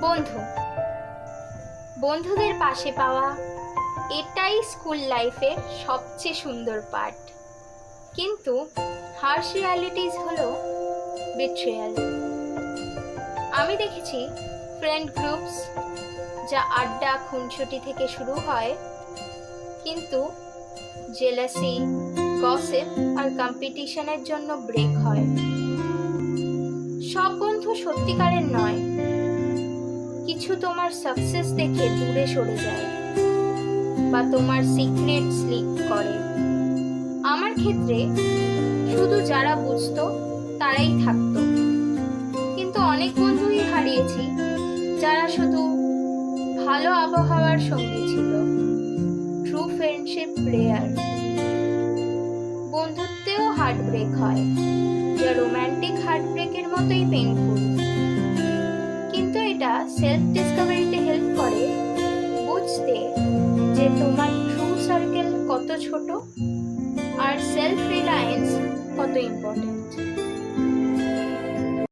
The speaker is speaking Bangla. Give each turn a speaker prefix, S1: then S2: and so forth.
S1: বন্ধু, বন্ধুদের পাশে পাওয়া এটাই স্কুল লাইফের সবচেয়ে সুন্দর পার্ট। কিন্তু হার্শ রিয়ালিটিস হলো বিট্রিয়াল। আমি দেখেছি ফ্রেন্ড গ্রুপস যা আড্ডা খুনসুটি থেকে শুরু হয়, কিন্তু জেলাসি, গসিপ আর কম্পিটিশনের জন্য ব্রেক হয়। সব বন্ধু সত্যিকারের নয়, কিছু তোমার সাকসেস দেখে দূরে সরে যায় বা তোমার সিক্রেটস লিক করে। আমার ক্ষেত্রে শুধু যারা বুঝতো তারাই থাকতো, কিন্তু অনেক বন্ধুই হারিয়েছি যারা শুধু ভালো আবহাওয়ার সঙ্গী ছিল। True friendship rare. বন্ধুত্বেও হার্টব্রেক হয়, যা রোম্যান্টিক হার্টব্রেকের মতোই পেইনফুল। কিন্তু এটা সেলফ ডিসকভারিতে হেল্প করে বুঝতে যে তোমার ট্রু সার্কেল কত ছোট আর সেলফ রিলায়েন্স কত ইম্পর্টেন্ট।